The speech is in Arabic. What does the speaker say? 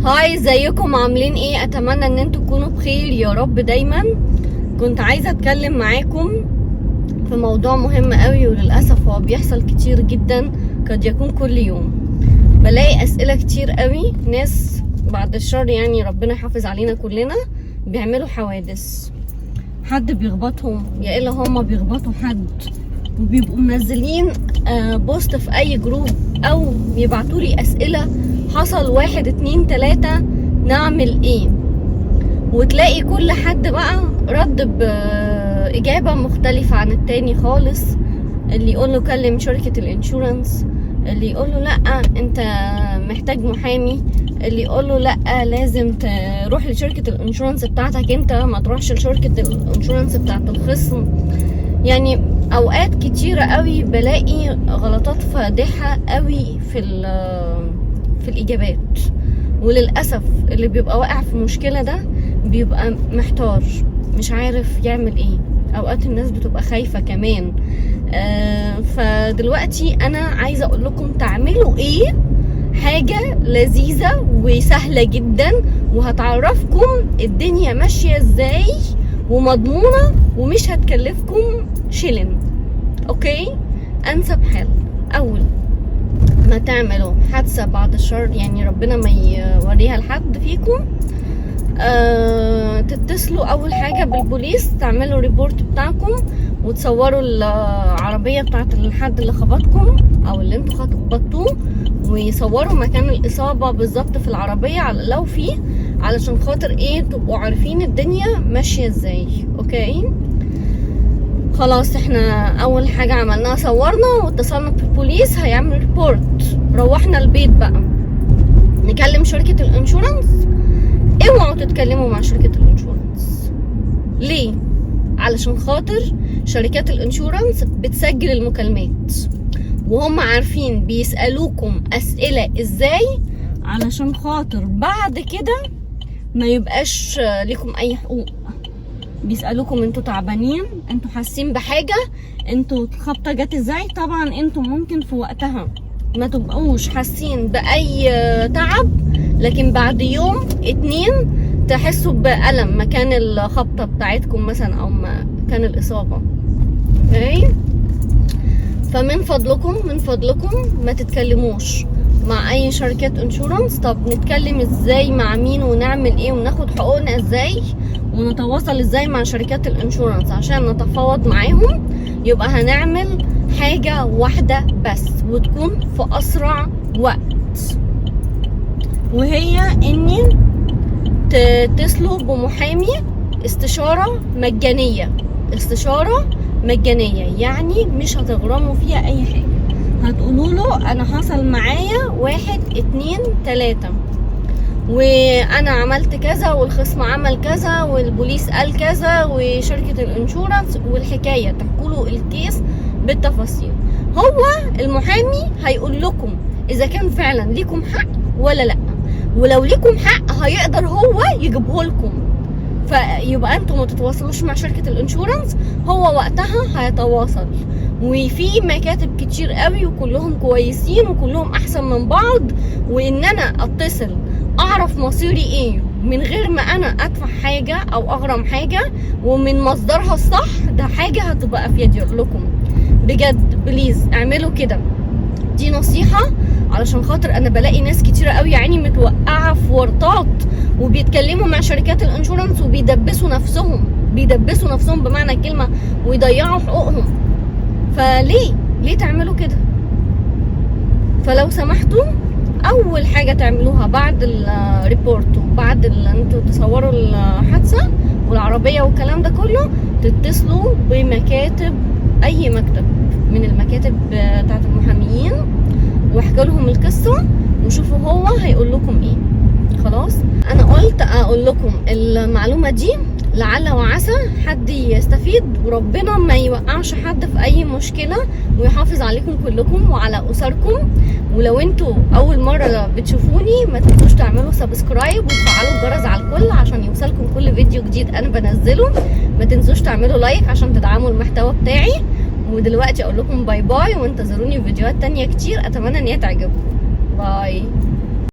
هاي، ازيكم؟ عاملين ايه؟ اتمنى ان انتوا تكونوا بخير يا رب دايما. كنت عايزه اتكلم معاكم في موضوع مهم قوي، وللاسف هو بيحصل كتير جدا، قد يكون كل يوم. بلاقي اسئله كتير قوي، ناس بعد الشر يعني ربنا يحافظ علينا كلنا، بيعملوا حوادث، حد بيخبطهم يا الا هما بيخبطوا حد، وبيبقوا منزلين بوست في اي جروب او بيبعتولي اسئله حصل 1 2 3 نعمل ايه، وتلاقي كل حد بقى رد باجابه مختلفه عن التاني خالص. اللي يقوله كلم شركه الانشورنس، اللي يقوله لا انت محتاج محامي، اللي يقوله لا لازم تروح لشركه الانشورنس بتاعتك انت، ما تروحش لشركه الانشورنس بتاعت الخصم. يعني اوقات كتيره قوي بلاقي غلطات فادحه قوي في الاجابات، وللاسف اللي بيبقى واقع في مشكله ده بيبقى محتار، مش عارف يعمل ايه. اوقات الناس بتبقى خايفه كمان. فدلوقتي انا عايزه اقول لكم تعملوا ايه، حاجه لذيذه وسهله جدا، وهتعرفكم الدنيا ماشيه ازاي ومضمونه، ومش هتكلفكم شيلن. اوكي؟ انسب حل اول ما تعملوا حادثه بعد الشر، يعني ربنا ما يوريها لحد فيكم، تتصلوا اول حاجه بالبوليس، تعملوا ريبورت بتاعكم، وتصوروا العربيه بتاعت الحد اللي خبطكم او اللي انتوا خبطتوه، ويصوروا مكان الاصابه بالظبط في العربيه لو فيه، علشان خاطر ايه؟ تبقوا عارفين الدنيا ماشيه ازاي. اوكي؟ خلاص، احنا اول حاجه عملناها صورنا واتصلنا بالبوليس، هيعمل ريبورت. روحنا البيت بقى نكلم شركه الانشورنس. اوعوا تتكلموا مع شركه الانشورنس. ليه؟ علشان خاطر شركات الانشورنس بتسجل المكالمات، وهم عارفين بيسالوكم اسئله ازاي، علشان خاطر بعد كده ما يبقاش ليكم اي حقوق. بيسألوكم انتوا تعبانين، انتوا حاسين بحاجة، انتوا الخبطة جت ازاي. طبعا انتوا ممكن في وقتها ما تبقوش حاسين بأي تعب، لكن بعد يوم 2 تحسوا بألم مكان الخبطة بتاعتكم مثلا او مكان الإصابة. اوكي؟ فمن فضلكم ما تتكلموش مع اي شركات انشورنس. طب نتكلم ازاي مع مين، ونعمل ايه، وناخد حقوقنا ازاي، ونتواصل ازاي مع شركات الانشورنس عشان نتفاوض معاهم؟ يبقى هنعمل حاجة واحدة بس، وتكون في اسرع وقت، وهي اني تتصلوا بمحامي استشارة مجانية، يعني مش هتغرموا فيها اي حاجة. هتقولوا له انا حصل معايا 1 2 3 وانا عملت كذا، والخصم عمل كذا، والبوليس قال كذا، وشركة الانشورنس، والحكاية تحكوا له الكيس بالتفاصيل. هو المحامي هيقول لكم اذا كان فعلا ليكم حق ولا لا، ولو ليكم حق هيقدر هو يجيبه لكم. فيبقى انتوا ما تتواصلوش مع شركة الانشورنس، هو وقتها هيتواصل. وفي مكاتب كتير قوي وكلهم كويسين وكلهم احسن من بعض، وان انا اتصل اعرف مصيري ايه من غير ما انا ادفع حاجة او اغرم حاجة، ومن مصدرها الصح، ده حاجة هتبقى افيد لكم. بجد بليز اعملوا كده، دي نصيحة، علشان خاطر انا بلاقي ناس كتيرة قوي يعني متوقعة في ورطات، وبيتكلموا مع شركات الانشورنس وبيدبسوا نفسهم بمعنى الكلمة، ويضيعوا حقوقهم. فليه تعملوا كده؟ فلو سمحتوا اول حاجة تعملوها بعد الريبورت، وبعد انتوا تصوروا الحادثة والعربية والكلام ده كله، تتصلوا بمكاتب، اي مكتب من المكاتب بتاعت المحاميين، واحكوا لهم القصة، وشوفوا هو هيقول لكم ايه. خلاص، انا قلت اقول لكم المعلومة دي لعل وعسى حد يستفيد، وربنا ما يوقعش حد في اي مشكلة، ويحافظ عليكم كلكم وعلى اسركم. ولو انتوا اول مرة بتشوفوني ما تنسوش تعملوا سبسكرايب وتفعلوا الجرس على الكل عشان يوصلكم كل فيديو جديد انا بنزله. ما تنسوش تعملوا لايك عشان تدعموا المحتوى بتاعي. ودلوقتي اقول لكم باي باي، وانتظروني في فيديوهات تانية كتير اتمنى ان هي تعجبكم. باي.